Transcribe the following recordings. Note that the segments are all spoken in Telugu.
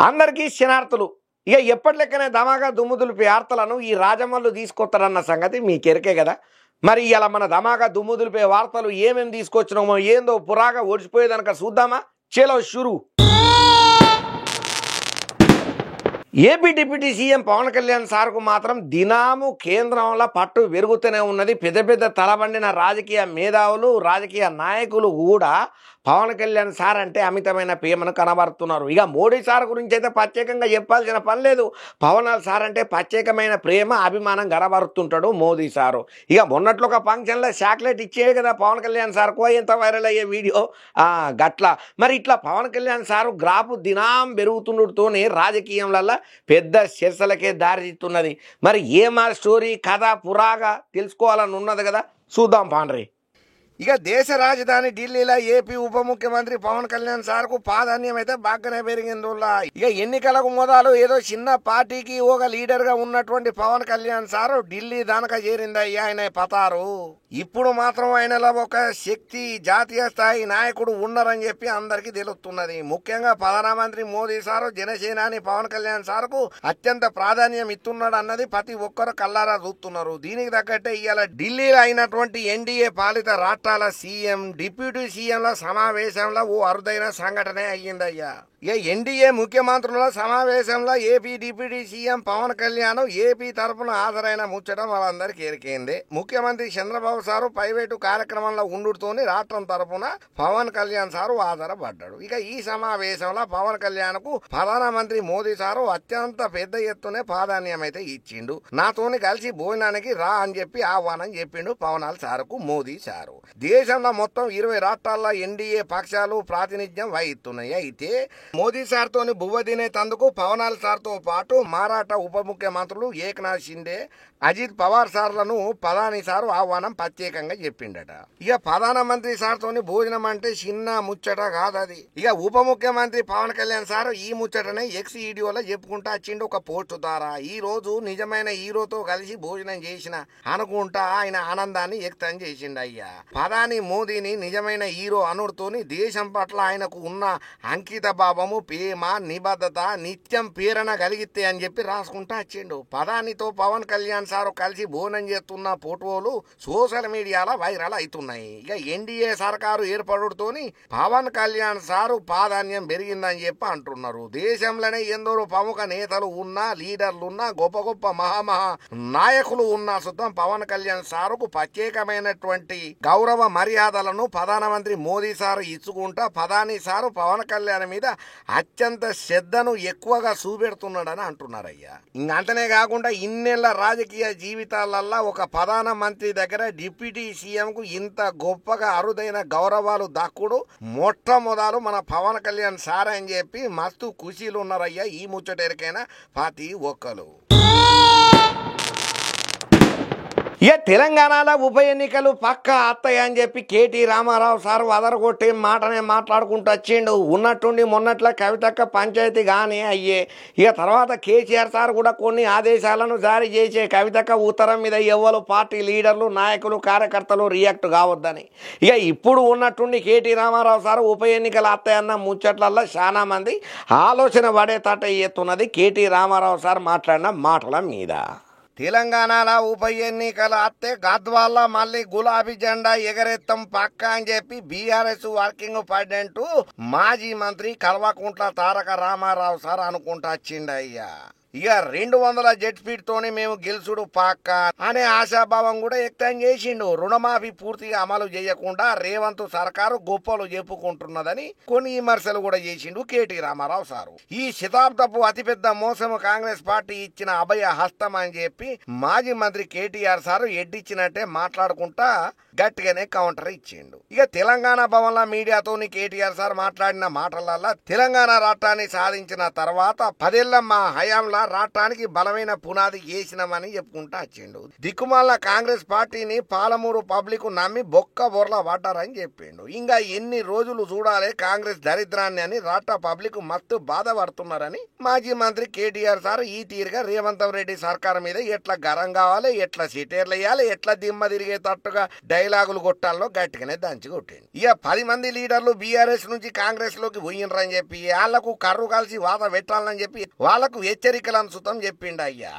అందరికీ శనార్థులు. ఇక ఎప్పటి లెక్కనే ధమాకా దుమ్ము దులిపే వార్తలను ఈ రాజమల్లు తీసుకొస్తారన్న సంగతి మీకెరికే కదా. మరి ఇలా మన ధమాకా దుమ్ము దులిపే వార్తలు ఏమేమి తీసుకొచ్చినామో ఏందో పురాగా ఓడిచిపోయేదనక చూద్దామా. చలో షురు. AP deputy CM Pawan Kalyan సార్కు మాత్రం దినాము కేంద్రంలో పట్టు పెరుగుతూనే ఉన్నది. పెద్ద పెద్ద తలబండిన రాజకీయ మేధావులు, రాజకీయ నాయకులు కూడా పవన్ కళ్యాణ్ సార్ అంటే అమితమైన ప్రేమను కనబరుతున్నారు. ఇక మోడీ సార్ గురించి అయితే ప్రత్యేకంగా చెప్పాల్సిన పని లేదు. పవన్ సార్ అంటే ప్రత్యేకమైన ప్రేమ, అభిమానం కనబరుతుంటాడు మోదీ సారు. ఇక మొన్నట్లో ఒక ఫంక్షన్లో చాక్లెట్ ఇచ్చేది కదా పవన్ కళ్యాణ్ సార్కు, ఎంత వైరల్ అయ్యే వీడియో గట్ల. మరి ఇట్లా పవన్ కళ్యాణ్ సారు గ్రాఫ్ దినాం పెరుగుతుండటతోనే రాజకీయంలో పెద్ద చర్చలకే దారితీస్తున్నది. మరి ఏమా స్టోరీ కథ పురాగా తెలుసుకోవాలని ఉన్నది కదా, చూద్దాం పాండ్రి. ఇక దేశ రాజధాని ఢిల్లీలో ఏపీ ఉప ముఖ్యమంత్రి పవన్ కళ్యాణ్ సార్కు ప్రాధాన్యం అయితే బాగానే పెరిగిందిలా. ఇక ఎన్నికలకు మొదలు ఏదో చిన్న పార్టీకి ఒక లీడర్గా ఉన్నటువంటి పవన్ కళ్యాణ్ సార్ ఢిల్లీ దానక చేరిందయ్యా ఆయన పతారు. ఇప్పుడు మాత్రం ఆయనలో ఒక శక్తి, జాతీయ స్థాయి నాయకుడు ఉన్నారని చెప్పి అందరికీ తెలుస్తున్నది. ముఖ్యంగా ప్రధానమంత్రి మోదీ సారు జనసేనాని పవన్ కళ్యాణ్ సార్కు అత్యంత ప్రాధాన్యం ఇస్తున్నాడు అన్నది ప్రతి ఒక్కరు కల్లారా చూస్తున్నారు. దీనికి తగ్గట్టే ఇవాళ ఢిల్లీలో అయినటువంటి ఎన్డీఏ పాలిత రాష్ట్రాల సీఎం, డిప్యూటీ సీఎంల సమావేశంలో ఓ అరుదైన సంఘటనే అయ్యిందయ్యా. ఇక ఎన్డీఏ ముఖ్యమంత్రుల సమావేశంలో AP deputy CM Pawan Kalyan AP తరఫున హాజరైన ముచ్చట వాళ్ళందరికీ ఎరికైంది. ముఖ్యమంత్రి చంద్రబాబు సారు ప్రైవేటు కార్యక్రమంలో ఉండుతోని రాష్ట్రం తరఫున పవన్ కళ్యాణ్ సారు హాజరపడ్డాడు. ఇక ఈ సమావేశంలో పవన్ కళ్యాణ్ కు ప్రధానమంత్రి మోదీ సారు అత్యంత పెద్ద ఎత్తునే ప్రాధాన్యం అయితే ఇచ్చిండు. నాతోని కలిసి భోజనానికి రా అని చెప్పి ఆహ్వానం చెప్పిండు పవనాల్ సారుకు మోదీ సారు. దేశంలో మొత్తం 20 రాష్ట్రాల్లో ఎన్డీఏ పక్షాలు ప్రాతినిధ్యం వహిస్తున్నాయి. అయితే మోదీ సార్ తోని బువ్వ తినేందుకు పవనాల్ సార్ తో పాటు మరాఠా ఉప ముఖ్యమంత్రులు ఏక్నాథ్ షిండే, అజిత్ పవార్ సార్లను ప్రధాని సారు ఆహ్వానం ప్రత్యేకంగా చెప్పిండట. ఇక ప్రధానమంత్రి సార్ తోని భోజనం అంటే చిన్న ముచ్చట కాదది. ఇక ఉప ముఖ్యమంత్రి పవన్ కళ్యాణ్ సార్ ఈ ముచ్చటనే ఎక్స్ వీడియోలో చెప్పుకుంటా వచ్చిండు ఒక పోస్ట్ ద్వారా. ఈ రోజు నిజమైన హీరోతో కలిసి భోజనం చేసిన అనుకుంటా ఆయన ఆనందాన్ని వ్యక్తం చేసిండు అయ్యా. ప్రధాని మోదీని నిజమైన హీరో అనుడుతోని దేశం పట్ల ఆయనకు ఉన్న అంకిత భావము, ప్రేమ, నిబద్ధత నిత్యం ప్రేరణ కలిగితే అని చెప్పి రాసుకుంటా వచ్చిండు. ప్రధానితో పవన్ కళ్యాణ్ సారు కలిసి భోజనం చేస్తున్న ఫోటోలు సోషల్ మీడియాలో వైరల్ అవుతున్నాయి. ఇక ఎన్డీఏ సర్కారు ఏర్పడుతోని పవన్ కళ్యాణ్ సారు ప్రాధాన్యం పెరిగిందని చెప్పి అంటున్నారు. దేశంలోనే ఎందరో ప్రముఖ నేతలు ఉన్నా, లీడర్లు ఉన్నా, గొప్ప గొప్ప మహా నాయకులు ఉన్నా సుతం పవన్ కళ్యాణ్ సారుకు ప్రత్యేకమైనటువంటి గౌరవ మర్యాదలను ప్రధానమంత్రి మోదీ సారు ఇచ్చుకుంటా ప్రధాని సారు పవన్ కళ్యాణ్ మీద అత్యంత శ్రద్ధను ఎక్కువగా చూపెడుతున్నాడని అంటున్నారయ్యా. ఇంకంతనే కాకుండా ఇన్నేళ్ల రాజకీయ జీవితాలల్లో ఒక ప్రధానమంత్రి దగ్గర డిప్యూటీ సీఎం కు ఇంత గొప్పగా అరుదైన గౌరవాలు దక్కుడు మొట్టమొదలు మన పవన్ కళ్యాణ్ సార్ అని చెప్పి మస్తు ఖుషీలు ఉన్నారయ్యా. ఈ ముచ్చటెరికైనా ప్రతి ఒక్కరు. ఇక తెలంగాణలో ఉప ఎన్నికలు పక్క అత్తయ్య అని చెప్పి కేటీ రామారావు సారు అదరగొట్టే మాటనే మాట్లాడుకుంటూ వచ్చిండు. ఉన్నట్టుండి మొన్నట్ల కవితక్క పంచాయతీ కానీ అయ్యే. ఇక తర్వాత కేసీఆర్ సార్ కూడా కొన్ని ఆదేశాలను జారీ చేసే కవితక్క ఉత్తరం మీద ఎవ్వరు పార్టీ లీడర్లు, నాయకులు, కార్యకర్తలు రియాక్ట్ కావద్దని. ఇక ఇప్పుడు ఉన్నట్టుండి కేటీ రామారావు సారు ఉప ఎన్నికల అత్తయ్య అన్న ముచ్చట్లల్లో చాలా మంది ఆలోచన పడేటట్ట ఎత్తున్నది కేటీ రామారావు సార్ మాట్లాడిన మాటల మీద. తెలంగాణలో ఉప ఎన్నికల అత్తే గద్వాల్లో మళ్ళీ గులాబీ జెండా ఎగరెత్తం పక్క అని చెప్పి బీఆర్ఎస్ వర్కింగ్ ప్రెసిడెంట్ మాజీ మంత్రి కల్వకుంట్ల తారక రామారావు సార్ అనుకుంటా వచ్చిండయ్యా. ఇక 200 జెట్ స్పీడ్ తోని మేము గెలుచుడు పక్క అనే ఆశాభావం కూడా వ్యక్తం చేసిండు. రుణమాఫీ పూర్తిగా అమలు చేయకుండా రేవంత్ సర్కారు గొప్పలు చెప్పుకుంటున్నదని కొన్ని విమర్శలు కూడా చేసిండు కేటీ రామారావు సారు. ఈ శతాబ్దపు అతిపెద్ద మోసం కాంగ్రెస్ పార్టీ ఇచ్చిన అభయ హస్తం అని చెప్పి మాజీ మంత్రి కేటీఆర్ సారు ఎడ్డిచ్చినట్టే మాట్లాడుకుంటా గట్టిగానే కౌంటర్ ఇచ్చిండు. ఇక తెలంగాణ భవన్ల మీడియాతోని కేటీఆర్ సార్ మాట్లాడిన మాటలల్లా తెలంగాణ రాష్ట్రాన్ని సాధించిన తర్వాత 10 ఏళ్ల మా హయాంలో రాష్ట్రానికి బలమైన పునాది వేసినామని చెప్పుకుంటా వచ్చిండు. దిక్కుమాల కాంగ్రెస్ పార్టీని పాలమూరు పబ్లిక్ నమ్మి బొక్క బొర్ల పడ్డారని చెప్పిండు. ఇంకా ఎన్ని రోజులు చూడాలి కాంగ్రెస్ దరిద్రాన్ని అని రాష్ట్ర పబ్లిక్ మస్తు బాధపడుతున్నారని మాజీ మంత్రి కేటీఆర్ సార్ ఈ తీరుగా రేవంత్ రెడ్డి సర్కార్ మీద ఎట్లా గరం కావాలి, ఎట్లా సిటేర్లు వేయాలి, ఎట్లా దిమ్మ తిరిగేటట్టుగా డైలాగులు కొట్టాలో గట్టిగానే దంచి కొట్టిండు. ఇక 10 మంది లీడర్లు బీఆర్ఎస్ నుంచి కాంగ్రెస్ లోకి పోయినరని చెప్పి వాళ్లకు కర్రు కలిసి వాత పెట్టాలని చెప్పి వాళ్లకు హెచ్చరికలు అనుసుతం చెప్పిండు. అయ్యా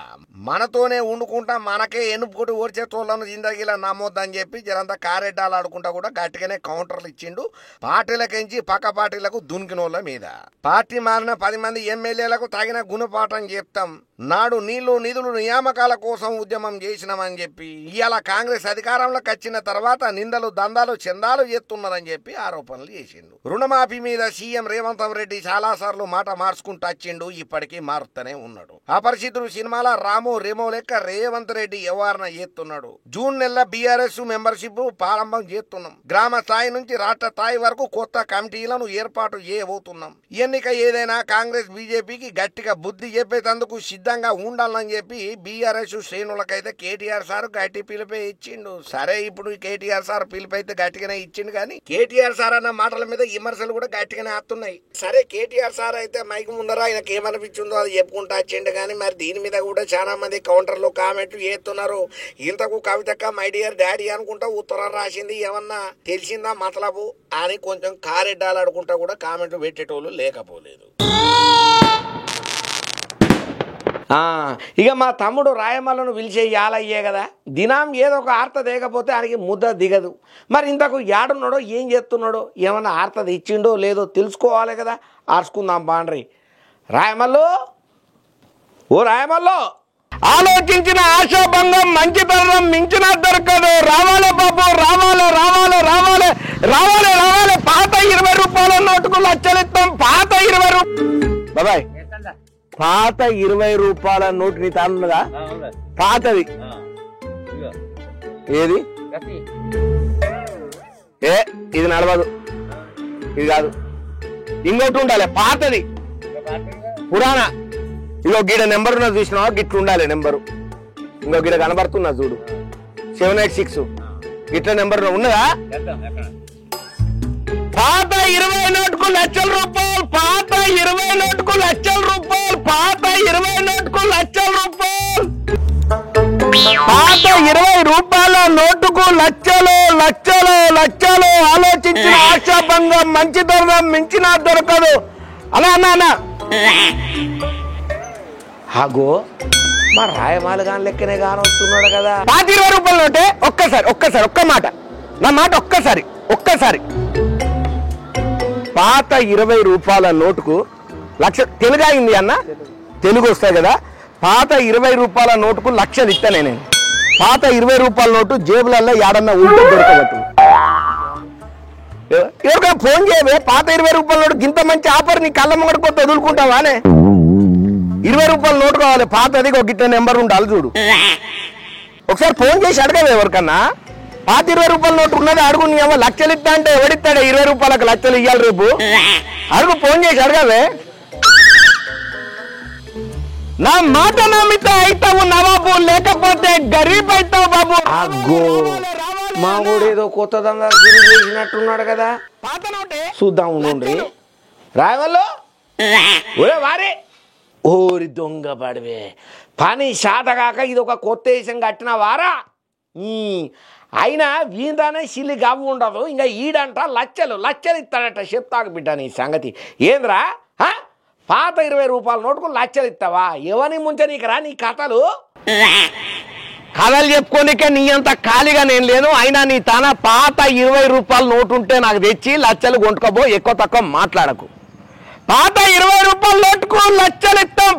మనతోనే ఉండుకుంటా మనకే ఎన్నుపుకుంటూ ఓర్చే తోళ్లను జిందగీలా నమ్మొద్దని చెప్పి జరంతా కారెడ్డాలు ఆడుకుంటా కూడా గట్టిగానే కౌంటర్లు ఇచ్చిండు. పార్టీలకించి పక్క పార్టీలకు దునికినోళ్ళ మీద. పార్టీ మారిన 10 మంది ఎమ్మెల్యేలకు తగిన గుణపాఠం చెప్తాం, నాడు నీళ్లు నిధులు నియామకాల కోసం ఉద్యమం చేసినామని చెప్పి ఇవాళ కాంగ్రెస్ అధికారంలోకి వచ్చిన తర్వాత నిందలు దందాలు చందాలు చేస్తున్నారని చెప్పి ఆరోపణలు చేసిండు. రుణమాఫీ మీద సీఎం రేవంత్ రెడ్డి చాలా సార్లు మాట మార్చుకుంటూ వచ్చిండు, ఇప్పటికీ మారుతూనే ఉన్నాడు. అపరిచితుడు సినిమాల రాము రెమో లెక్క రేవంత్ రెడ్డి వ్యవహారణ చేస్తున్నాడు. జూన్ నెల బీఆర్ఎస్ మెంబర్షిప్ ప్రారంభం చేస్తున్నాం. గ్రామ స్థాయి నుంచి రాష్ట్ర స్థాయి వరకు కొత్త కమిటీలను ఏర్పాటు చేయబోతున్నాం. ఎన్నిక ఏదైనా కాంగ్రెస్ బీజేపీకి గట్టిగా బుద్ధి చెప్పేందుకు సిద్ధంగా ఉండాలని చెప్పి బీఆర్ఎస్ శ్రేణులకైతే కేటీఆర్ సార్ గట్టి పిలిపే ఇచ్చిండు. సరే ఇప్పుడు కేటీఆర్ సార్ పిలిపైతే గట్టిగానే ఇచ్చిండు, కానీ కేటీఆర్ సార్ అన్న మాటల మీద విమర్శలు కూడా గట్టిగానే వస్తున్నాయి. సరే కేటీఆర్ సార్ అయితే మైక్ ముందర ఆయనకు ఏమనిపించిందో అది చెప్పుకుంటా వచ్చిండు, కానీ మరి దీని మీద కూడా చాలా మంది కౌంటర్లు కామెంట్లు చేస్తున్నారు. ఇంతకు కవితక్క మై డియర్ డాడీ అనుకుంటా ఉత్తరం రాసింది ఏమన్నా తెలిసిందా మతలబు అని కొంచెం కారెడ్డాలు ఆడుకుంటా కూడా కామెంట్లు పెట్టేటోళ్ళు లేకపోలేదు. ఇక మా తమ్ముడు రాయమల్లను పిలిచే యాలయ్యే కదా, దినం ఏదో ఒక ఆర్త దిగకపోతే ఆయనకి ముద్ద దిగదు. మరి ఇంతకు ఏడున్నాడో ఏం చేస్తున్నాడో ఏమన్నా ఆర్తది ఇచ్చిండో లేదో తెలుసుకోవాలి కదా. ఆర్చుకుందాం బాండ్రి. రాయమల్లు, ఓ రాయమల్లు, ఆలోచించిన ఆశాభంగం మంచితనం మించిన దొరకదు. రావాలే బాబు, రావాలే రావాలే రావాలే రావాలే రావాలే. పాత 20 రూపాయల నోటుకు లచ్చలిస్తాం. పాత 20 బాబాయ్, పాత 20 రూపాయల నోటు నీ తానున్నదా? పాతది ఏది? ఇది నడవదు, ఇది కాదు, ఇంకోటి ఉండాలి పాతది పురాణ. ఇగో గిడ నెంబర్ ఉన్నది చూసినావా, గిట్లు ఉండాలి నెంబరు. ఇంకో గిడ కనబడుతున్నా చూడు 786 గిట్ల నెంబర్ ఉన్నదా? పాత 20 నోటుకు లక్షల రూపాయలు. పాత 20 నోటుకు లక్షల రూపాయలు. పాత 20 నోటుకు లక్షల రూపాయలు. పాత 20 రూపాయల నోటుకు లక్షలు లక్షలు లక్షలు. ఆలోచించిన ఆశాభంగం మంచితనం మించిన దొరకదు. అలా అన్నా అన్నా హాగో మా రాయమాల గాని లెక్కనే గాని వస్తున్నాడు కదా. పాత 20 రూపాయల నోటే. ఒక్కసారి ఒక్క మాట, నా మాట ఒక్కసారి. పాత 20 రూపాయల నోటుకు లక్ష. తెలుగు అయింది అన్న, తెలుగు వస్తాయి కదా. పాత 20 రూపాయల నోటుకు లక్షలు ఇస్తానే నేను. పాత 20 రూపాయల నోటు జేబులలో ఏడన్నా ఉంటే దొరకబట్టు. ఎవరికైనా ఫోన్ చేయవే, పాత 20 రూపాయల నోటు ఇంత మంచి ఆఫర్ నీ కళ్ళ ముంగడికి కొత్త వదులుకుంటావానే. 20 రూపాయల నోటు కావాలి పాతది, ఒక గిట్ల నెంబర్ ఉండాలి చూడు. ఒకసారి ఫోన్ చేసి అడగవే ఎవరికన్నా. పాత 20 రూపాయల నోటు ఉన్నది అడుగు. నీ ఏమో లక్షలు ఇస్తా అంటే ఎవడిస్తాడే 20 రూపాయలకు లక్షలు ఇవ్వాలి రేపు? అడుగు, ఫోన్ చేసి అడగవే. నా మాట నమ్మితే అవుతావు నవాబు, లేకపోతే గరీబ్ అవుతావు బాబు. అగ్గో మా ఊడు ఏదో కొత్త దందా శురు చేసినట్టున్నాడు కదా. పాత నోటే చూద్దాం ఉండండి. రాయవల్లో ఒరే వారే, ఓరి దొంగ పడివే, పని శాతగాక ఇది ఒక కొత్త దేశం కట్టిన వారా. అయినా వీందానే సిల్లి గవ్వు ఉండదు. ఇంకా ఈడంట లచ్చలు ఇస్తాడట. చెప్తాకు బిడ్డ నీ సంగతి ఏంద్రా. పాత 20 రూపాయల నోటుకు లచ్చలు ఇస్తావా? ఎవరిని ముంచ నీకు రా నీ కథలు చెప్పుకోనికే నీ అంత ఖాళీగా నేను లేను. అయినా నీ తన పాత 20 రూపాయల నోటు ఉంటే నాకు తెచ్చి లచ్చలు కొంటుకోబో. ఎక్కువ తక్కువ మాట్లాడకు. పాత 20 రూపాయల నోటుకు లచ్చలు ఇస్తాం.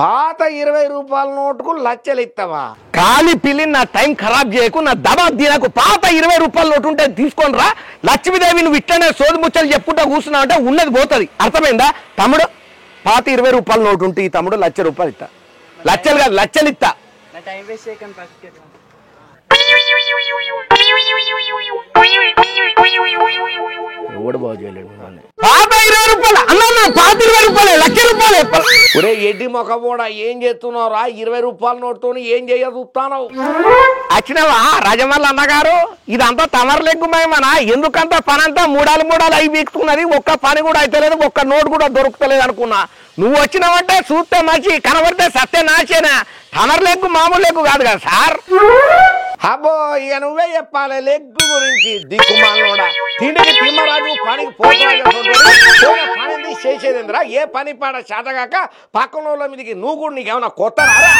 పాత 20 రూపాయల నోటుకు లచ్చలు ఇస్తావా? ఖాళీ పిల్లి నా టైం ఖరాబ్ చేయకు, నా దబాబ్ దీనకు. పాత 20 రూపాయల నోటు ఉంటే తీసుకొని రా. లక్ష్మీదేవి నువ్వు ఇట్లనే సోది ముచ్చలు చెప్పుకుంటా కూర్చున్నావు అంటే ఉన్నది పోతుంది. అర్థమైందా తమ్ముడు? పాత 20 రూపాయల నోటు ఉంటే ఈ తమ్ముడు 1,00,000 రూపాయలు ఇస్తా. లచ్చలు కాదు లచ్చలు ఇస్తా. ఎవడు బాగు చేయలేడు పాత 20 రూపాయలు అన్న, పాత 20 రూపాయలు, లక్ష రూపాయలు. ఒరే ఎడ్డి మొక్క కూడా ఏం చేస్తున్నావురా? 20 రూపాయల నోటుతో ఏం చూస్తావు? వచ్చినవా రాజమల్లి అన్నగారు? ఇదంతా తమరు లెగ్గుమేమనా? ఎందుకంత పనంతా మూడాలు అయి వీక్తున్నది, ఒక్క పని కూడా అయితలేదు, ఒక్క నోటు కూడా దొరుకుతలేదు అనుకున్నా. నువ్వు వచ్చినావంటే చూస్తే మంచి, కనబడితే సత్య నాచేనా? తమరు లెగ్గు మామూలు లెగ్గు కాదు కదా సార్. అబ్బో ఇక నువ్వే చెప్పాలి లెగ్గు గురించి. దిక్కుమాలోడా తిండికి తిమ్మరాజు పనికి పని చేసేదిరా? ఏ పని పాడ చేతగాక పక్కన వాళ్ళ మీదకి నువ్వు కూడా నీకేమన్నా కొత్త రారా?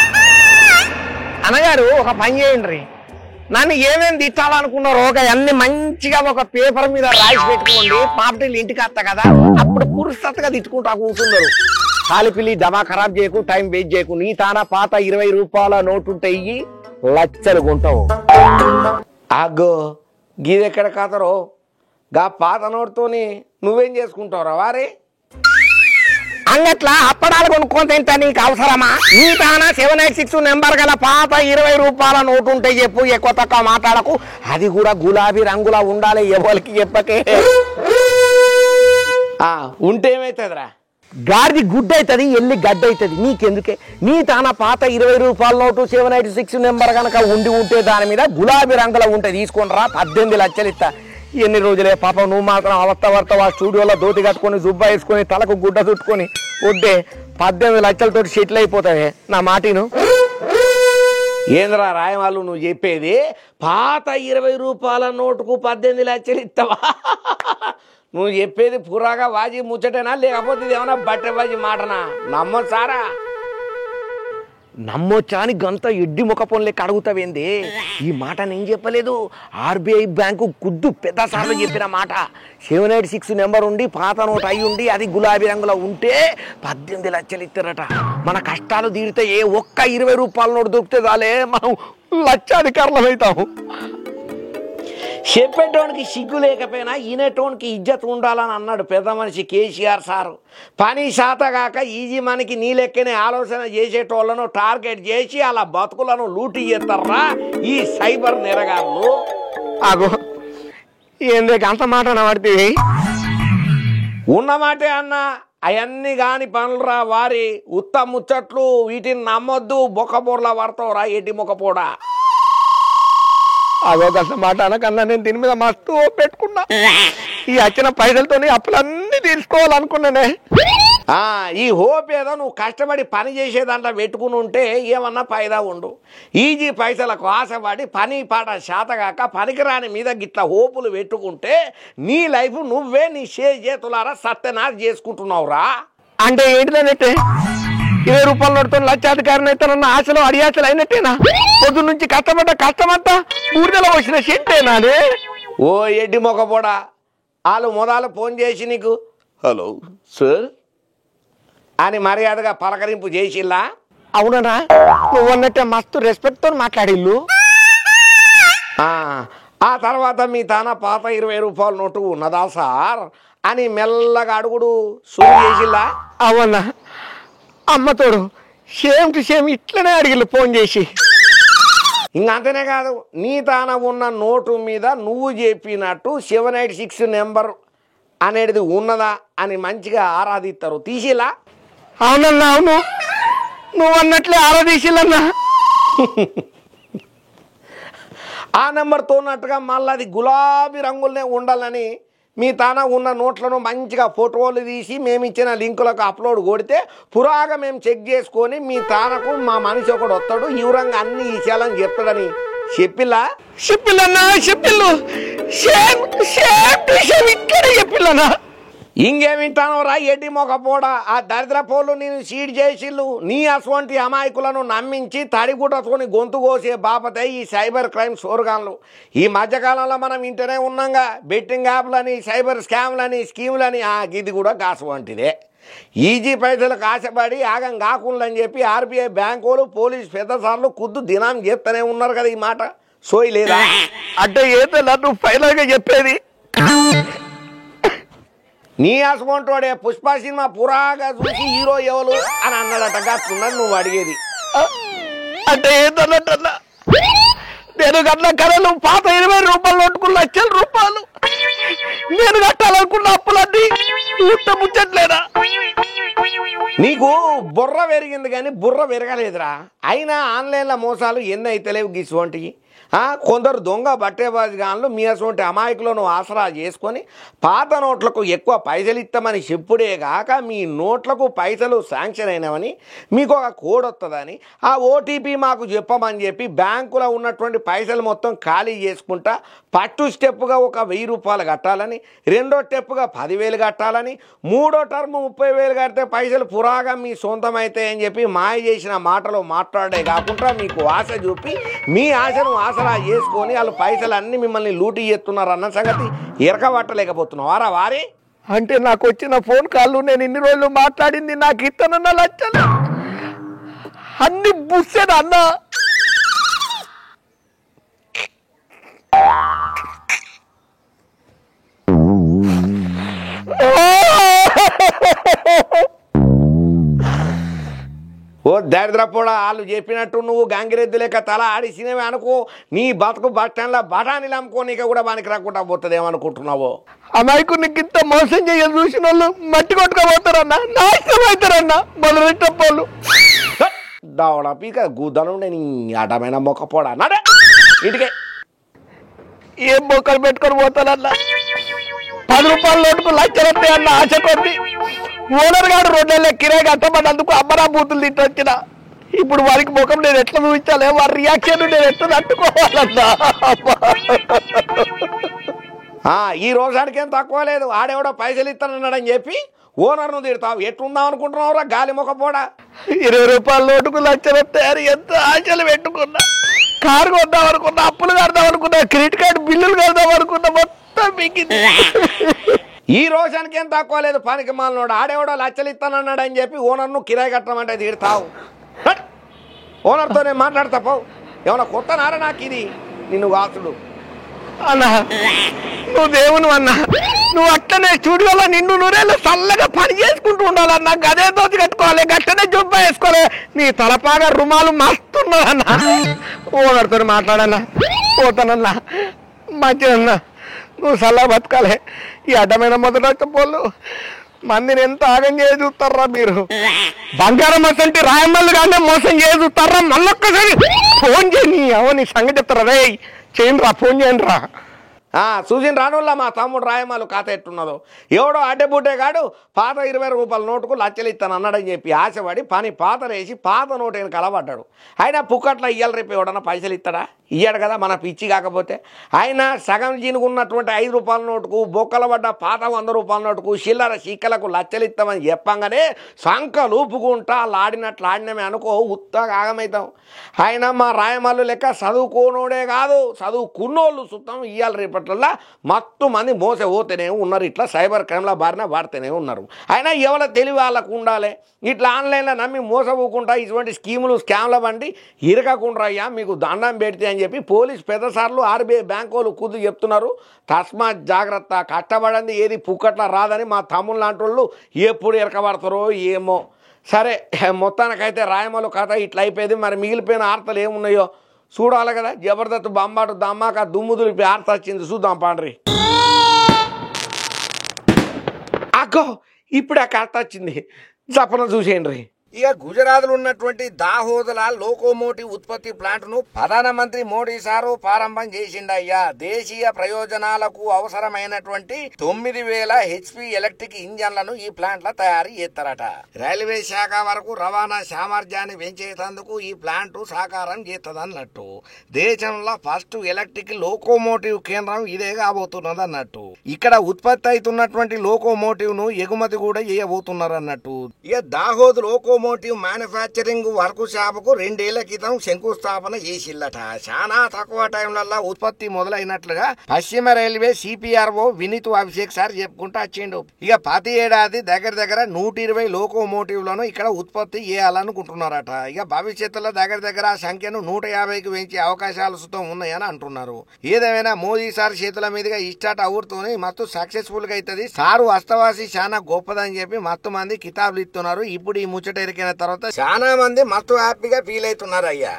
అన్నగారు ఒక పని చేయండి, నన్ను ఏమేమి తిట్టాలనుకున్నారో అన్ని మంచిగా ఒక పేపర్ మీద రాసి పెట్టుకోండి. పాపటీలు ఇంటికి వస్తా కదా, అప్పుడు పురుషతగా తిట్టుకుంటా కూర్చున్నారు. కాలిపిల్లి డమా ఖరాబ్ చేయకు, టైం వేస్ట్ చేయకు. నీ తానా పాత 20 రూపాయల నోటు ఉంటే ఇయ్యి, లచ్చలు కొంటావు. అగ్గో గీదెక్కడ కాతరో గా పాత నోటుతోని నువ్వేం చేసుకుంటావురా వారి? అంగట్లా అప్పడాలు కొనుక్కొని తింటా నీకు అవసరమా? నీ తానా 786 నెంబర్ గల పాత 20 రూపాయల నోటు ఉంటే చెప్పు, ఎక్కువ తక్కువ మాట్లాడకు. అది కూడా గులాబీ రంగులా ఉండాలి, ఎవరికి చెప్పకే. ఉంటే ఏమైతుందిరా? గాడిది గుడ్డ అవుతుంది, ఎల్లి గడ్డ అవుతుంది, నీకెందుకే? నీ తాన పాత 20 రూపాయల నోటు 786 నెంబర్ కనుక ఉంటే దాని మీద గులాబీ రంగులో ఉంటే తీసుకొని రా, 18 లక్షలు ఇస్తా. ఎన్ని రోజులే పాపం, నువ్వు మాత్రం అవస్థ ఆ స్టూడియోలో దోతి కట్టుకొని జుబ్బా వేసుకొని తలకు గుడ్డ చుట్టుకొని వద్దే 18 లక్షలతో సెటిల్ అయిపోతావే. నా మాటిను. ఏంద్రా రాయవాళ్ళు నువ్వు చెప్పేది? పాత 20 రూపాయల నోటుకు 18 లక్షలు ఇస్తావా? నువ్వు చెప్పేది పురాగా వాజీ ముచ్చటేనా, లేకపోతే ఇది ఏమన్నా బట్టె బాజీ మాటనా? నమ్మొచ్చారా? నమ్మొచ్చా అని గంత ఎడ్డి ముఖ పనులే అడుగుతావేంది? ఈ మాట నేను చెప్పలేదు, ఆర్బీఐ బ్యాంకు గుద్దు పెద్ద సార్లు చెప్పిన మాట. 786 నెంబర్ ఉండి పాత నోట్ అయి ఉండి అది గులాబీ రంగులో ఉంటే 18 లక్షలు ఇస్తారట. మన కష్టాలు తీరితే ఏ ఒక్క 20 రూపాయల నోటు దొరికితే చాలే, మనం లక్షాధికారులం అవుతాము. చెప్పేటోనికి సిగ్గు లేకపోయినా ఈనేటోనికి ఇజ్జత్ ఉండాలని అన్నాడు పెద్ద మనిషి కేసీఆర్ సారు. పని శాతగాక ఈజీ మనకి నీ లెక్కనే ఆలోచన చేసేటోళ్లను టార్గెట్ చేసి అలా బతుకులను లూటీ చేస్తారా ఈ సైబర్ నేరగాళ్ళు. అగో ఏందే అంత మాట పడితే? ఉన్నమాటే అన్న, అవన్నీ కాని పనులురా వారి. ఉత్త ముచ్చట్లు వీటిని నమ్మొద్దు, బొక్కబోర్లా పడతావురా ఎడ్డి మొక్కపోడా. అదో గంట మాట అనకన్నా నేను దీని మీద మస్తు పెట్టుకున్నా. ఈ వచ్చిన పైసలతోని అప్పులన్నీ తీర్చుకోవాలనుకున్నానే. ఈ హోప్ ఏదో నువ్వు కష్టపడి పని చేసేదంట పెట్టుకుని ఉంటే ఏమన్నా ఫైదా ఉండు. ఈజీ పైసలకు ఆశపడి పని పాట శాతగాక పనికిరాని మీద గిట్ల హోపులు పెట్టుకుంటే నీ లైఫ్ నువ్వే నీ చేతులారా సత్యనాశ చేసుకుంటున్నావురా. అంటే ఏంటిదనంటే 20 రూపాయల నోటుతో లక్షాధికారిని అవుతానన్న ఆశలో అడియాసలు అయినట్టేనా? పొద్దు నుంచి కష్టమంతా ఊరిలో వచ్చిన షెంటేనానే? ఓ ఎడ్డి మొక్కపోడా, వాళ్ళు మొదలు ఫోన్ చేసి నీకు హలో సార్ అని మర్యాదగా పలకరింపు చేసిల్లా? అవునరా, నువ్వు అన్నట్టే మస్తు రెస్పెక్ట్తో మాట్లాడిల్లు. ఆ తర్వాత మీ తాన పాత 20 రూపాయల నోటు ఉన్నదా సార్ అని మెల్లగా అడుగుడు సురు చేసిల్లా? అవునా, అమ్మతోడు సేమ్ టు సేమ్ ఇట్లనే అడిగిల్లు ఫోన్ చేసి. ఇంకా అంతనే కాదు, నీ తాన ఉన్న నోటు మీద నువ్వు చెప్పినట్టు 786 నెంబర్ అనేది ఉన్నదా అని మంచిగా ఆరాధిస్తారు. తీసిలా? అవునన్నా, అవును, నువ్వు అన్నట్లే ఆరాధీసిల్లన్నా. ఆ నెంబర్తో ఉన్నట్టుగా మళ్ళీ అది గులాబీ రంగులనే ఉండాలని మీ తాన ఉన్న నోట్లను మంచిగా ఫోటోలు తీసి మేము ఇచ్చిన లింకులకు అప్లోడ్ కొడితే పురాగా మేము చెక్ చేసుకొని మీ తానకు మా మనిషి ఒకడు వస్తాడు, ఈ విధంగా అన్ని విషయాలని చెప్తాడని చెప్పిల్లన్నా. ఇంకేమింటానో రా ఎడ్డి మొక్కపోడా. ఆ దరిద్ర పోలు నేను సీడ్ చేసిళ్ళు. నీ అటువంటి అమాయకులను నమ్మించి తడిగుడ్డతోని గొంతు కోసే బాపతే ఈ సైబర్ క్రైమ్ సోరుగాన్లు. ఈ మధ్యకాలంలో మనం ఇంటనే ఉన్నాగా బెట్టింగ్ యాప్లని, సైబర్ స్కామ్లని, స్కీములని. ఇది కూడా కాసు వంటిదే. ఈజీ పైసలకు ఆశపడి ఆగం కాకుందని చెప్పి ఆర్బీఐ బ్యాంకులు, పోలీసు పెద్ద సార్లు కుద్దు దినం చెప్తూనే ఉన్నారు కదా. ఈ మాట సోయి లేదా? అంటే ఏదో నువ్వు ఫైనల్గా చెప్పేది నీ అసుకుంటాడే పుష్ప సినిమా పురాగా చూసి హీరో ఎవరు అని అన్నాడట. కాస్తున్నది నువ్వు అడిగేది. అంటే ఏంటన్నట్టన్నా నేను గట్ల కథలు పాత 20 రూపాయలు నోటుకు లక్షల రూపాయలు నేను కట్టాలనుకున్న అప్పులన్నీ ముచ్చట్లేదా? నీకు బుర్ర పెరిగింది కానీ బుర్ర పెరగలేదురా. అయినా ఆన్లైన్లో మోసాలు ఎన్ని అయితలేవు గిసువంటివి. కొందరు దొంగ బట్టేబాజుగాన్లు మీ అటువంటి అమాయకులను ఆసరా చేసుకొని పాత నోట్లకు ఎక్కువ పైసలు ఇస్తామని చెప్పుడే కాక మీ నోట్లకు పైసలు శాంక్షన్ అయినామని మీకు ఒక కోడ్ వస్తుందని ఆ ఓటీపీ మాకు చెప్పమని చెప్పి బ్యాంకులో ఉన్నటువంటి పైసలు మొత్తం ఖాళీ చేసుకుంటా పట్టు స్టెప్పుగా ఒక 1000 రూపాయలు కట్టాలని, రెండో స్టెప్పుగా 10,000 కట్టాలని, మూడో టర్మ్ 30,000 కడితే పైసలు పురాగా మీ సొంతం అవుతాయి అని చెప్పి మాయ చేసిన మాటలు మాట్లాడే కాకుండా మీకు ఆశ చూపి మీ ఆశను ఆసరా చేసుకొని వాళ్ళు పైసలు అన్నీ మిమ్మల్ని లూటీ చేస్తున్నారు అన్న సంగతి ఎరకబట్టలేకపోతున్నావారా వారి? అంటే నాకు వచ్చిన ఫోన్ కాళ్ళు నేను ఇన్ని రోజులు మాట్లాడింది నాకు ఇత్తనన్న లచ్చలు అన్ని బుస్సేది అన్న. ఓ దరిద్రపోడా, వాళ్ళు చెప్పినట్టు నువ్వు గంగిరెద్దు లెక్క తల ఆడిసినవి అనుకో, నీ బతుకు బస్ స్టాండ్లో బఠానీలు అమ్ముకోనిక కూడా పనికి రాకుండా పోతుంది ఏమనుకుంటున్నావు? అమాయకుని ఇంత మోసం చేయాలి చూసిన వాళ్ళు మట్టి కొట్టుకోబోతారన్నా, నాశనం అవుతారన్నా మొదలెట్టపోళ్ళు. దావడా పీక గుద్దలు నేను అటమైన మొక్కపోడా నడే ఇంటికే. ఏం మొక్కలు పెట్టుకొని పోతానన్నా? 10 రూపాయల నోటుకు లక్షలు వస్తాయన్న ఆశ కొద్ది ఓనర్ గారు 2 నెలల కిరాయి కట్టమన్నందుకు అమ్మరా బూతులు తిట్టొచ్చిన. ఇప్పుడు వారికి ముఖం నేను ఎట్లా చూపించాలి? వారి రియాక్షన్ నేను ఎట్లా తట్టుకోవాలన్నా? ఈ రోజానికి ఏం తక్కువ లేదు. ఆడెవడో పైసలు ఇస్తానన్నాడని చెప్పి ఓనర్ను తిడతావు. ఎట్లుందాం అనుకుంటున్నావురా గాలి మొక్కపోడా? 20 రూపాయల నోటుకు లక్షలు వస్తాయని ఎంత ఆశలు పెట్టుకున్నా, కారు కొద్దాం అనుకున్నా, అప్పులు కడదాం అనుకున్నా, క్రెడిట్ కార్డు బిల్లులు కడదాం అనుకున్నా, మొత్తం మిగిలింది. ఈ రోజానికి ఏం తక్కువ లేదు. పనికి మాలనోడు ఆడేవాడో లచ్చలు ఇస్తానన్నాడు అని చెప్పి ఓనర్ను కిరాయి కట్టమంటే తిడతావు. ఓనర్తో నేను మాట్లాడతా పోవు. ఏమన్నా కొత్త నారా నాకు ఇది నిన్ను వాసుడు అన్నా? నువ్వు దేవును అన్నా, నువ్వు అట్లనే స్టూడియోలో నిన్ను నూరేళ్ళు చల్లగా పని చేసుకుంటూ ఉండాలన్నా. గదే దోచి కట్టుకోవాలి, గట్టనే జుబ్బ వేసుకోవాలి, నీ తలపాగా రుమాలు మస్తున్నదన్నా. ఓనర్తో మాట్లాడన్నా, పోతానన్నా, మంచిదన్నా, నువ్వు చల్లగా బతకాలి. ఈ అడ్డమైన మొదట పోళ్ళు మందిని ఎంత ఆగం చేసి చూస్తారా మీరు? బంగారం అసంటి రాయమల్లు కానీ మోసం చేసి చూస్తారా? మళ్ళొక్కసారి ఫోన్ చేయని అవని సంగతి చెప్తారా? రే చేయండి రా, ఫోన్ చేయండి రా. చూసిన రానుల్లా మా తమ్ముడు రాయమాలు ఖాతా ఎట్టున్నదో. ఎవడో అడ్డబుడ్డే కాడు పాత 20 రూపాయల నోటుకు లచ్చలు ఇస్తాను అన్నాడని చెప్పి ఆశపడి పని పాతరేసి పాత నోటు ఆయన కలబడ్డాడు. ఆయన పుక్కట్ల ఇయ్యాలి రేపు ఎవడన్నా పైసలు ఇస్తాడా? ఇయ్యాడు కదా మన పిచ్చి. కాకపోతే ఆయన సగం జీనుకున్నటువంటి 5 రూపాయల నోటుకు బొక్కల పడ్డ పాత 100 రూపాయల నోటుకు చిల్లర చీక్కలకు లచ్చలు ఇస్తామని చెప్పంగానే సంక లూపుకుంటా ఆడినట్లు ఆడినమే అనుకో, ఉత్తగా ఆగమవుతాం. ఆయన మా రాయమాలు లెక్క చదువుకోనోడే కాదు, చదువుకున్నోళ్ళు సుత్తం ఇయ్యాలి రేపట్లల్లా మత్తు మంది మోసే పోతేనే ఉన్నారు. ఇట్లా సైబర్ క్రైమ్ల బారిన వాడుతూనే ఉన్నారు. అయినా ఎవరి తెలివి వాళ్ళకు ఉండాలి. ఇట్లా ఆన్లైన్లో నమ్మి మోసపోకుండా ఇటువంటి స్కీములు స్కామ్ల బండి ఇరగకుండా అయ్యా మీకు దండం పెడితే అని చెప్పి పోలీస్ పెద్దసార్లు RBI బ్యాంకు వాళ్ళు కుదు చెప్తున్నారు. తస్మాత్ జాగ్రత్త, కష్టపడింది ఏది పుక్కట్ల రాదని మా తమ్ముళ్ళు లాంటి వాళ్ళు ఎప్పుడు ఇరకబడతారో ఏమో. సరే, మొత్తానికైతే రాయమలు కథ ఇట్లా అయిపోయింది. మరి మిగిలిపోయిన ఆర్తలు ఏమున్నాయో చూడాలి కదా. జబర్దస్త్ బంబాటు దమ్మాక దుమ్ము దులిపి ఆర్త వచ్చింది, చూద్దాం పాండ్రి. అగ్గో ఇప్పుడు ఆ కథ వచ్చింది, జపన చూసేయండి. ఇక గుజరాత్లో ఉన్నటువంటి దాహోదల లోకోమోటివ్ ఉత్పత్తి ప్లాంట్ను ప్రధానమంత్రి మోడీ సారు ప్రారంభం చేసిండయ్యా. దేశీయ ప్రయోజనాలకు అవసరమైనటువంటి 9000 HP ఎలక్ట్రిక్ ఇంజన్లను ఈ ప్లాంట్ లో తయారు చేస్తారట. రైల్వే శాఖ వరకు రవాణా సామర్థ్యాన్ని పెంచేందుకు ఈ ప్లాంట్ సహకారం చేస్తుందన్నట్టు. దేశంలో ఫస్ట్ ఎలక్ట్రిక్ లోకోమోటివ్ కేంద్రం ఇదే కాబోతున్నది అన్నట్టు. ఇక్కడ ఉత్పత్తి అవుతున్నటువంటి లోకోమోటివ్ ను ఎగుమతి కూడా చేయబోతున్నారు అన్నట్టు. ఇక Dahod loco manufacturing work shop కు 2 ఏళ్ల క్రితం శంకుస్థాపన చేసిల్లట. చాలా తక్కువ టైంలలో ఉత్పత్తి మొదలైనట్లుగా పశ్చిమ railway CPRO Vineet Abhishek sir చెప్పుకుంటూ వచ్చిండు. ఇక ప్రతి ఏడాది దగ్గర 120 లోకోమోటివ్లను ఇక్కడ ఉత్పత్తి చేయాలనుకుంటున్నారట. ఇక భవిష్యత్తులో దగ్గర ఆ సంఖ్యను 150కి పెంచే అవకాశాలు సుతం ఉన్నాయని అంటున్నారు. ఏదేమైనా మోదీ సార్ చేతుల మీదుగా ఇస్టార్ట్ అవుతూనే మస్తు సక్సెస్ఫుల్ గా అవుతుంది. సారు అస్తవాసి చాలా గొప్పదని చెప్పి మస్తు మంది కితాబులు ఇస్తున్నారు. ఇప్పుడు ఈ ముచ్చట ఎరికిన తర్వాత చాలా మంది మస్తు హ్యాపీగా ఫీల్ అవుతున్నారు అయ్యా.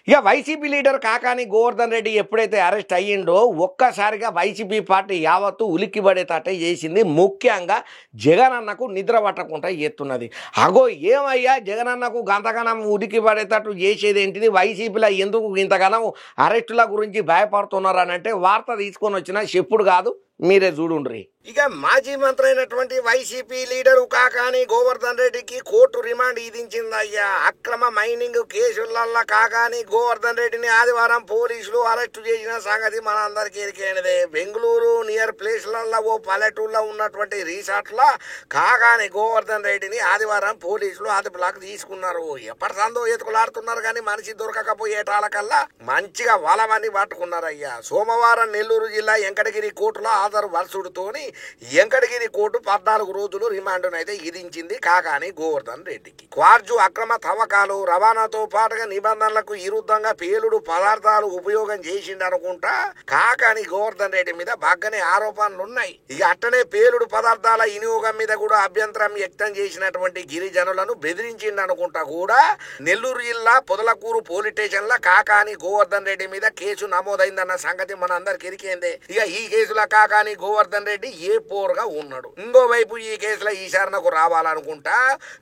ఇక వైసీపీ లీడర్ కాకాని గోవర్ధన్ రెడ్డి ఎప్పుడైతే అరెస్ట్ అయ్యిండో ఒక్కసారిగా వైసీపీ పార్టీ యావత్తు ఉలిక్కిపడేటట్టే చేసింది. ముఖ్యంగా జగన్ అన్నకు నిద్ర పట్టకుండా చేస్తున్నది. అగో ఏమయ్యా జగన్ అన్నకు గంతగనం ఉలిక్కిపడేటట్టు చేసేది ఏంటిది, వైసీపీలో ఎందుకు ఇంతగానం అరెస్టుల గురించి భయపడుతున్నారు అని అంటే వార్త తీసుకొని వచ్చిన చెప్పుడు కాదు, మీరే చూడుండ్రి. ఇక మాజీ మంత్రి అయినటువంటి వైసీపీ లీడరు కాకాని గోవర్ధన్ రెడ్డికి కోర్టు రిమాండ్ విధించిందయ్యా. అక్రమ మైనింగ్ కేసులల్లా కాకాని గోవర్ధన్ రెడ్డిని ఆదివారం పోలీసులు అరెస్టు చేసిన సంగతి మన అందరికీ ఎరికైనదే. బెంగళూరు నియర్ ప్లేస్లల్లో ఓ పల్లెటూరులో ఉన్నటువంటి రిసార్ట్ల కాకాని గోవర్ధన్ రెడ్డిని ఆదివారం పోలీసులు అదుపులోకి తీసుకున్నారు. ఎప్పటి సందో ఎతుకులాడుతున్నారు కానీ మనిషి దొరకకపోయేటాలకల్లా మంచిగా వలమని పట్టుకున్నారయ్యా. సోమవారం నెల్లూరు జిల్లా వెంకటగిరి కోర్టులో హాజరు వలసుడుతోని వెంకటగిరి కోర్టు 14 రోజులు రిమాండ్ అయితే విధించింది కాకాని గోవర్ధన్ రెడ్డికి. క్వార్జు అక్రమ తవ్వకాలు, రవాణాతో పాటుగా నిబంధనలకు విరుద్ధంగా పేలుడు పదార్థాలు ఉపయోగం చేసిండనుకుంటా కాకాని గోవర్ధన్ రెడ్డి మీద బాగానే ఆరోపణలు ఉన్నాయి. ఇక అట్టనే పేలుడు పదార్థాల వినియోగం మీద కూడా అభ్యంతరం వ్యక్తం చేసినటువంటి గిరిజనులను బెదిరించిండనుకుంటా కూడా నెల్లూరు జిల్లా పొదలకూరు పోలీస్ స్టేషన్ లో కాకాని గోవర్ధన్ రెడ్డి మీద కేసు నమోదైందన్న సంగతి మన అందరికి ఎరికేందే. ఇక ఈ కేసులో కాకాని గోవర్ధన్ రెడ్డి ఏ పోరుగా ఉన్నాడు. ఇంకోవైపు ఈ కేసులో ఈశారణకు రావాలనుకుంటా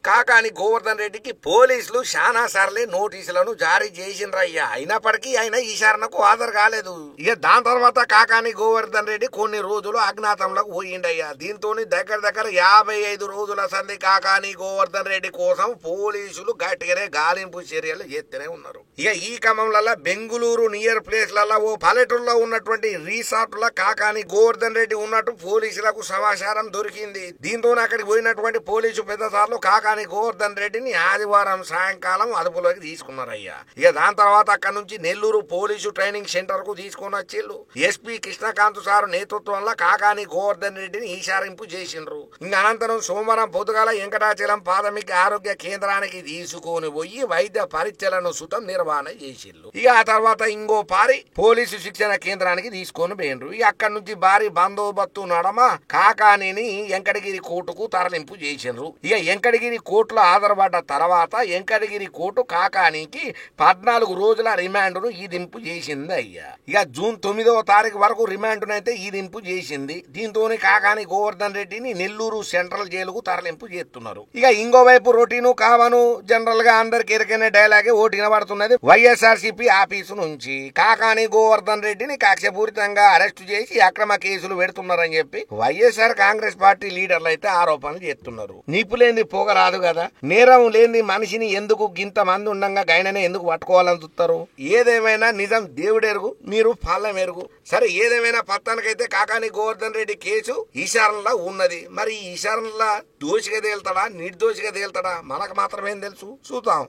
కాకాని గోవర్ధన్ రెడ్డికి పోలీసులు చాలా సార్లే నోటీసులను జారీ చేసిండ్రయ్యా. అయినప్పటికీ ఆయన ఈశారణకు హాజరు కాలేదు. ఇక దాని తర్వాత కాకాని గోవర్ధన్ రెడ్డి కొన్ని రోజులు అజ్ఞాతంలోకి పోయిండయ్యా. దీంతో దగ్గర 55 రోజుల సంధి కాకాని గోవర్ధన్ రెడ్డి కోసం పోలీసులు గట్టిగానే గాలింపు చర్యలు చేస్తూనే ఉన్నారు. ఇక ఈ క్రమంలో బెంగళూరు నియర్ ప్లేస్లలో ఓ పల్లెటూరులో ఉన్నటువంటి రిసార్ట్ లో కాకాని గోవర్ధన్ రెడ్డి ఉన్నట్టు పోలీసులకు సమాచారం దొరికింది. దీంతో అక్కడికి పోయినటువంటి పోలీసు పెద్దసార్లు కాకాని గోవర్ధన్ రెడ్డిని ఆదివారం సాయంకాలం అదుపులోకి తీసుకున్నారయ్యా. ఇక దాని తర్వాత అక్కడ నుంచి నెల్లూరు పోలీసు ట్రైనింగ్ సెంటర్ కు తీసుకుని వచ్చిండ్రు. ఎస్పీ కృష్ణకాంత్ సార్ నేతృత్వంలో కాకాని గోవర్ధన్ రెడ్డిని ఈశారింపు చేసిండ్రు. ఇంకా అనంతరం సోమవారం పొద్దుగాల వెంకటాచలం ప్రాథమిక ఆరోగ్య కేంద్రానికి తీసుకొని పోయి వైద్య పరీక్షలను సుతం నిర్వహణ చేసిండ్రు. ఇక ఆ తర్వాత ఇంకో పారి పోలీసు శిక్షణ కేంద్రానికి తీసుకొని పోయిండ్రు. ఇక అక్కడ నుంచి భారీ బందోబస్తు నడమ కాకానిని వెంకటగిరి కోర్టుకు తరలింపు చేసిండ్రు. ఇక వెంకటగిరి కోర్టులో హాజరుపడ్డ తర్వాత వెంకటగిరి కోర్టు కాకానికి 14 రోజుల రిమాండ్ను ఈదింపు చేసింది అయ్యా. ఇక జూన్ 9వ తారీఖు వరకు రిమాండ్నైతే ఈదింపు చేసింది. దీంతోనే కాకాని గోవర్ధన్ రెడ్డిని నెల్లూరు సెంట్రల్ జైలుకు తరలింపు చేస్తున్నారు. ఇక ఇంకోవైపు రొటీను కావను జనరల్ గా అందరికి ఎరికైన డైలాగే ఓటిన పడుతున్నది. వైఎస్ఆర్సీపీ ఆఫీసు నుంచి కాకాని గోవర్ధన్ రెడ్డిని కక్షపూరితంగా అరెస్టు చేసి అక్రమ కేసులు పెడుతున్నారని చెప్పి వైఎస్ఆర్ కాంగ్రెస్ పార్టీ లీడర్లు అయితే ఆరోపణలు చేస్తున్నారు. నిప్పు లేని పొగ రాదు కదా, నేరం లేని మనిషిని ఎందుకు గింత మంది ఉండగా గైననే ఎందుకు పట్టుకోవాలని చూస్తారు. ఏదేమైనా నిజం దేవుడెరుగు, మీరు పాలన ఎరుగు. సరే ఏదేమైనా పత్తానికైతే కాకాని గోవర్ధన్ రెడ్డి కేసు ఈశారంలో ఉన్నది. మరి ఈ ఈశారంలో దోషిగా తేల్తాడా నిర్దోషిగా తేల్తాడా మనకు మాత్రమే తెలుసు, చూద్దాం.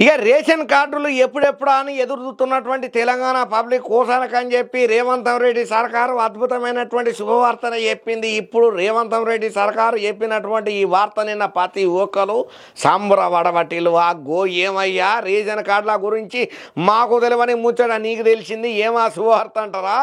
ఇక రేషన్ కార్డులు ఎప్పుడెప్పుడా అని ఎదురు చూస్తున్నటువంటి తెలంగాణ పబ్లిక్ కోసానకని చెప్పి రేవంత్ రెడ్డి సర్కారు అద్భుతమైనటువంటి శుభవార్తను చెప్పింది. ఇప్పుడు రేవంత్ రెడ్డి సర్కారు చెప్పినటువంటి ఈ వార్త నిన్న ప్రతి ఒక్కరు సంబరపడబట్టిలు. ఆ గో ఏమయ్యా రేషన్ కార్డుల గురించి మాకు తెలియని ముచ్చట నీకు తెలిసింది, ఏమా శుభవార్త అంటారా?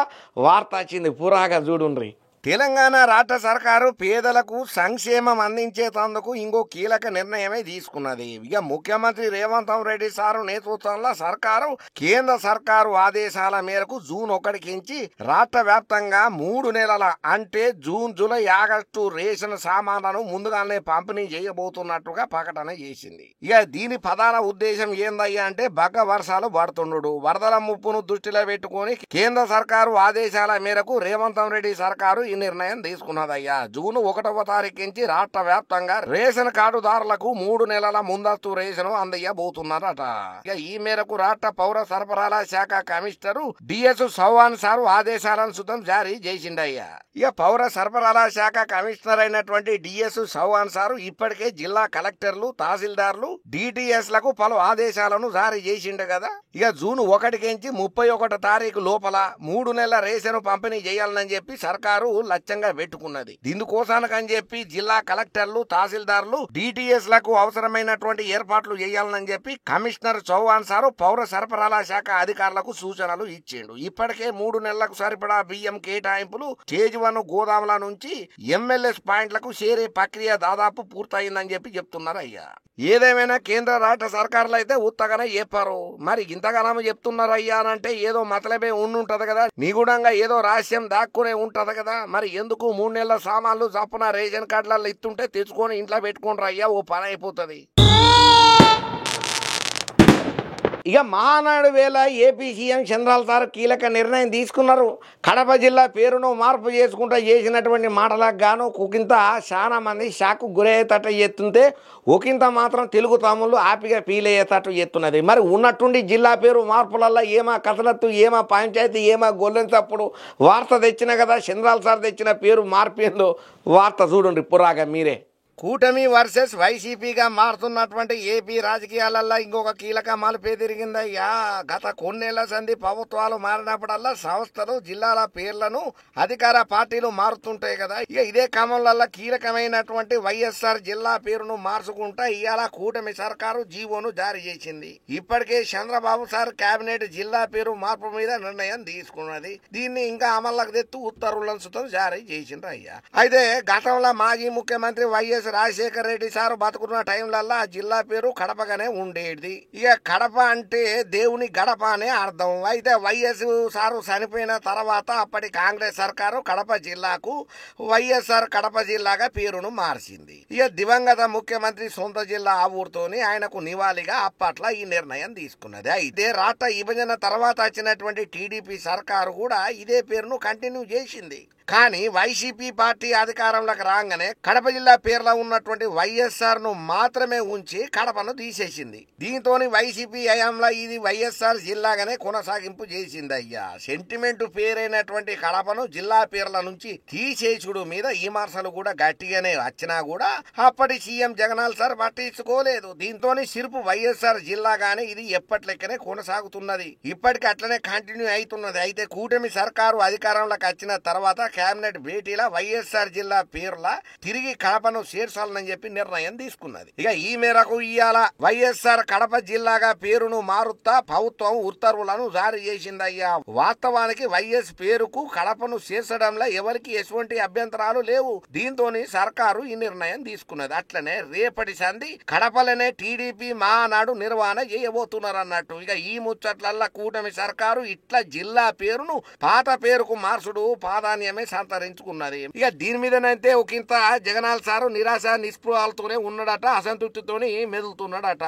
వార్త వచ్చింది పురాగా చూడుండ్రి. తెలంగాణ రాష్ట్ర సర్కారు పేదలకు సంక్షేమం అందించేందుకు ఇంకో కీలక నిర్ణయమే తీసుకున్నది. ఇక ముఖ్యమంత్రి రేవంత్ రెడ్డి సారు నేతృత్వంలో సర్కారు కేంద్ర సర్కారు ఆదేశాల మేరకు జూన్ 1 రాష్ట్ర వ్యాప్తంగా 3 నెలల అంటే జూన్, జూలై, ఆగస్టు రేషన్ సామాన్లను ముందుగానే పంపిణీ చేయబోతున్నట్టుగా ప్రకటన చేసింది. ఇక దీని ప్రధాన ఉద్దేశం ఏందయ్యా అంటే బగ్గ వర్షాలు పడుతుండడు, వరదల ముప్పును దృష్టిలో పెట్టుకుని కేంద్ర సర్కారు ఆదేశాల మేరకు రేవంత్ రెడ్డి సర్కారు ఈ నిర్ణయం తీసుకున్నదయ్యా. జూన్ 1వ తారీఖు నుంచి రాష్ట్ర వ్యాప్తంగా రేషన్ కార్డుదారులకు 3 నెలల ముందస్తు రేషన్ అందయ్యబోతున్నారట. ఇక ఈ మేరకు రాష్ట్ర పౌర సరఫరాల శాఖ కమిషనర్ డిఎస్ చౌహాన్ సారు ఆదేశాలను సుతం జారీ చేసిండయ్యా. ఇక పౌర సరఫరాల శాఖ కమిషనర్ అయినటువంటి డిఎస్ చౌహాన్ సారు ఇప్పటికే జిల్లా కలెక్టర్లు, తహసీల్దార్లు, డిటిఎస్ లకు పలు ఆదేశాలను జారీ చేసిండు కదా. ఇక జూన్ 1 నుంచి 31 తారీఖు లోపల 3 నెలల రేషన్ పంపిణీ చేయాలని చెప్పి సర్కారు లక్ష్యంగా పెట్టుకున్నది. దీనికోసానికని చెప్పి జిల్లా కలెక్టర్లు, తహసీల్దార్లు, డిటిఎస్ లకు అవసరమైనటువంటి ఏర్పాట్లు చేయాలని చెప్పి కమిషనర్ చౌహాన్ సారు పౌర సరఫరాల శాఖ అధికారులకు సూచనలు ఇచ్చిండు. ఇప్పటికే 3 నెలలకు సరిపడా బియ్యం కేటాయింపులు స్టేజ్ 1 గోదాముల నుంచి ఎంఎల్ఎస్ పాయింట్లకు చేరే ప్రక్రియ దాదాపు పూర్తయిందని చెప్పి చెప్తున్నారు అయ్యా. ఏదేమైనా కేంద్ర రాష్ట్ర సర్కారులు అయితే ఉత్తగానే చెప్పారు. మరి ఇంతగానో చెప్తున్నారు అయ్యా అంటే ఏదో మతలబే ఉండుంటది కదా, నిగూఢంగా ఏదో రహస్యం దాక్కునే ఉంటది కదా. మరి ఎందుకు 3 నెలల సామాన్లు చప్పున రేషన్ కార్డులలో ఇస్తుంటే తెచ్చుకొని ఇంట్లో పెట్టుకోండి అయ్యా, ఓ పని అయిపోతుంది. ఇక మహానాడు వేళ ఏపీ సీఎం చంద్రబాబు సార్ కీలక నిర్ణయం తీసుకున్నారు. కడప జిల్లా పేరును మార్పు చేసుకుంటూ చేసినటువంటి మాటలకు గాను ఒకంత చాలా మంది షాకు గురయ్యేటట్టు చేస్తుంటే ఒకంత మాత్రం తెలుగు తమ్ముళ్ళు హ్యాపీగా ఫీల్ అయ్యేటట్టు చేస్తున్నది. మరి ఉన్నట్టుండి జిల్లా పేరు మార్పులల్లో ఏమా కసరత్తు, ఏమా పంచాయతీ, ఏమా గొల్లెంతప్పుడు వార్త తెచ్చిన కదా, చంద్రబాబు సార్ తెచ్చిన పేరు మార్పిందో వార్త చూడండి పురాగా మీరే. కూటమి వర్సెస్ వైసీపీగా మారుతున్నటువంటి ఏపీ రాజకీయాలల్లో ఇంకొక కీలక మలుపే తిరిగిందయ్యా. గత కొన్నేళ్ల సంధి ప్రభుత్వాలు మారినప్పుడల్లా సంస్థలు, జిల్లాల పేర్లను అధికార పార్టీలు మారుతుంటాయి కదా. ఇక ఇదే క్రమంలో కీలకమైనటువంటి వైఎస్ఆర్ జిల్లా పేరును మార్చుకుంటా ఇవాళ కూటమి సర్కారు జీవోను జారీ చేసింది. ఇప్పటికే చంద్రబాబు సార్ కేబినెట్ జిల్లా పేరు మార్పు మీద నిర్ణయం తీసుకున్నది. దీన్ని ఇంకా అమల్లోకి తెత్తు ఉత్తర్వులను జారీ చేసిండ్రు అయ్యా. అయితే గతంలో మాజీ ముఖ్యమంత్రి వైఎస్ రాజశేఖర రెడ్డి సారు బతుకున్న టైంలల్లా ఆ జిల్లా పేరు కడపగానే ఉండేది. ఇక కడప అంటే దేవుని గడప అనే అర్థం. అయితే వైఎస్ సారు చనిపోయిన తర్వాత అప్పటి కాంగ్రెస్ సర్కారు కడప జిల్లాకు వైఎస్ఆర్ కడప జిల్లాగా పేరును మార్చింది. ఇక దివంగత ముఖ్యమంత్రి సొంత జిల్లా ఆ ఊరితోని ఆయనకు నివాళిగా అప్పట్లో ఈ నిర్ణయం తీసుకున్నది. అయితే రాష్ట్ర విభజన తర్వాత వచ్చినటువంటి టీడీపీ సర్కారు కూడా ఇదే పేరును కంటిన్యూ చేసింది. కానీ వైసీపీ పార్టీ అధికారంలోకి రాగానే కడప జిల్లా పేర్లో ఉన్నటువంటి వైఎస్ఆర్ ను మాత్రమే ఉంచి కడపను తీసేసింది. దీంతో వైసీపీ హయాంలో ఇది వైఎస్ఆర్ జిల్లాగానే కొనసాగింపు చేసింది అయ్యా. సెంటిమెంట్ పేరైనటువంటి కడపను జిల్లా పేర్ల నుంచి తీసేసుడు మీద విమర్శలు కూడా గట్టిగానే వచ్చినా కూడా అప్పటి సీఎం జగన్నాథ్ సార్ పట్టించుకోలేదు. దీంతో సిరుపు వైఎస్ఆర్ జిల్లాగానే ఇది ఎప్పటిలెక్కనే కొనసాగుతున్నది. ఇప్పటికి అట్లనే కంటిన్యూ అవుతున్నది. అయితే కూటమి సర్కారు అధికారంలోకి వచ్చిన తర్వాత కేబినెట్ భేటీలో వైఎస్ఆర్ జిల్లా పేర్లా తిరిగి కడపను చేర్చాలని చెప్పి నిర్ణయం తీసుకున్నది. ఇక ఈ మేరకు ఇవాళ వైఎస్ఆర్ కడప జిల్లాగా పేరును మారుతా ప్రభుత్వం ఉత్తర్వులను జారీ చేసిందయ్యా. వాస్తవానికి వైఎస్ పేరుకు కడపను చేర్చడంలో ఎవరికి ఎటువంటి అభ్యంతరాలు లేవు. దీంతో సర్కారు ఈ నిర్ణయం తీసుకున్నది. అట్లనే రేపటి సంధి కడపలనే టీడీపీ మహానాడు నిర్వహణ చేయబోతున్నారు అన్నట్టు. ఇక ఈ ముచ్చట్లల్లా కూటమి సర్కారు ఇట్లా జిల్లా పేరును పాత పేరుకు మార్చుడు ప్రాధాన్యమే సంతరించుకున్నది. ఇక దీని మీదనైతే ఒకంత జగన్నాథ్ సారు నిరాశ నిస్పృహాలతోనే ఉన్నాడట, అసంతృప్తితోని మెదులుతున్నాడట.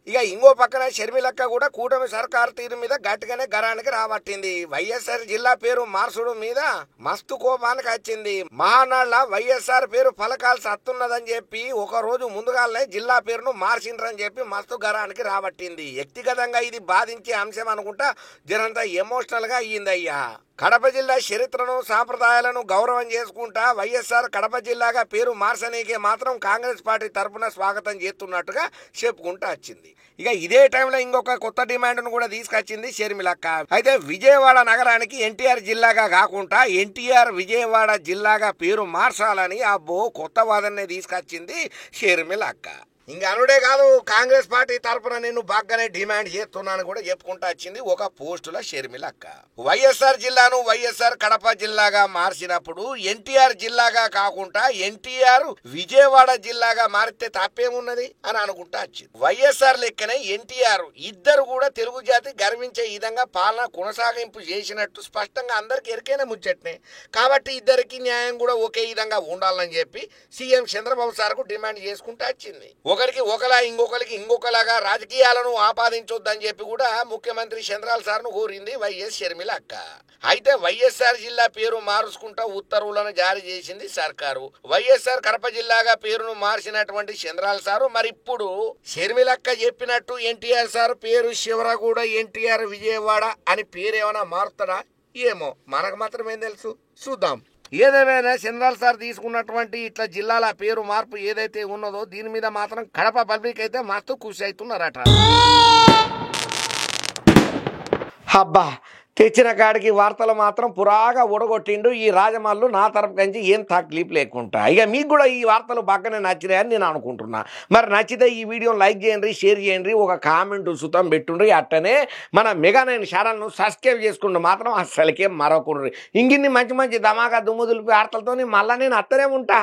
ఇక ఇంకో పక్కన షర్మిలక్క కూడా కూటమి సర్కారు తీరు మీద గట్టిగానే గరానికి రాబట్టింది. వైఎస్ఆర్ జిల్లా పేరు మార్చుడు మీద మస్తు కోపానికి వచ్చింది. మహానాడులో వైఎస్ఆర్ పేరు పలకాల్సి వస్తున్నదని చెప్పి ఒక రోజు ముందుగానే జిల్లా పేరును మార్చిండ్రని చెప్పి మస్తు గరానికి రాబట్టింది. వ్యక్తిగతంగా ఇది బాధించే అంశం అనుకుంటా జనంతా ఎమోషనల్ గా అయ్యిందయ్యా. కడప జిల్లా చరిత్రను, సాంప్రదాయాలను గౌరవం చేసుకుంటా వైఎస్ఆర్ కడప జిల్లాగా పేరు మార్చనీకే మాత్రం కాంగ్రెస్ పార్టీ తరఫున స్వాగతం చేస్తున్నట్టుగా చెప్పుకుంటూ వచ్చింది. ఇక ఇదే టైంలో ఇంకొక కొత్త డిమాండ్ను కూడా తీసుకొచ్చింది షర్మిలక్క. అయితే విజయవాడ నగరానికి ఎన్టీఆర్ జిల్లాగా కాకుండా ఎన్టీఆర్ విజయవాడ జిల్లాగా పేరు మార్చాలని అబ్బో కొత్త వాదననే తీసుకొచ్చింది షర్మిలక్క. ఇంకా అనుడే కాదు, కాంగ్రెస్ పార్టీ తరఫున నేను బాగానే డిమాండ్ చేస్తున్నాను కూడా చెప్పుకుంటూ వచ్చింది ఒక పోస్టుల షర్మిలక్క. వైఎస్ఆర్ జిల్లాను వైఎస్ఆర్ కడప జిల్లాగా మార్చినప్పుడు ఎన్టీఆర్ జిల్లాగా కాకుండా ఎన్టీఆర్ విజయవాడ జిల్లాగా మారితే తప్పేమున్నది అని అనుకుంటా వచ్చింది. వైఎస్ఆర్ లెక్కనే ఎన్టీఆర్ ఇద్దరు కూడా తెలుగు జాతి గర్వించే విధంగా పాలన కొనసాగింపు చేసినట్టు స్పష్టంగా అందరికి ఎరికైన ముచ్చట్నే. కాబట్టి ఇద్దరికి న్యాయం కూడా ఒకే విధంగా ఉండాలని చెప్పి సీఎం చంద్రబాబు సార్కు డిమాండ్ చేసుకుంటూ వచ్చింది. ఒకరికి ఒకలా ఇంకొకరికి ఇంకొకలాగా రాజకీయాలను ఆపాదించొద్దని చెప్పి కూడా ముఖ్యమంత్రి చంద్రబాబు సార్ను కోరింది వైఎస్ షర్మిలక్క. అయితే వైఎస్ఆర్ జిల్లా పేరు మార్చుకుంటా ఉత్తర్వులను జారీ చేసింది సర్కారు. వైఎస్ఆర్ కడప జిల్లాగా పేరును మార్చినటువంటి చంద్రబాబు సారు మరి ఇప్పుడు షర్మిలక్క చెప్పినట్టు ఎన్టీఆర్ సార్ పేరు శివరగూడ ఎన్టీఆర్ విజయవాడ అని పేరేమైనా మారుతాడా ఏమో, మనకు మాత్రమే తెలుసు. చూద్దాం. ఏదేమైనా చంద్రబాబు సార్ తీసుకున్నటువంటి ఇట్లా జిల్లాల పేరు మార్పు ఏదైతే ఉన్నదో దీని మీద మాత్రం కడప పబ్లిక్ అయితే మస్తు ఖుషి అవుతున్నారట. అబ్బా తెచ్చిన కాడికి వార్తలు మాత్రం పురాగా ఉడగొట్టిండు ఈ రాజమల్లు. నా తరపు నుంచి ఏం తక్లీఫ్ లేకుండా. ఇక మీకు కూడా ఈ వార్తలు బాగానే నచ్చినాయని నేను అనుకుంటున్నా. మరి నచ్చితే ఈ వీడియోని లైక్ చేయండి, షేర్ చేయండి, ఒక కామెంట్ సుతం పెట్టుండ్రి. అట్టనే మన మెగా9 ఛానల్ను సబ్స్క్రైబ్ చేసుకుంటూ మాత్రం అసలుకే మరొకుండ్రి. ఇంకిన్ని మంచి మంచి ధమాకా దుమ్ము దులిపి వార్తలతో మళ్ళీ నేను అత్తనే ఉంటా.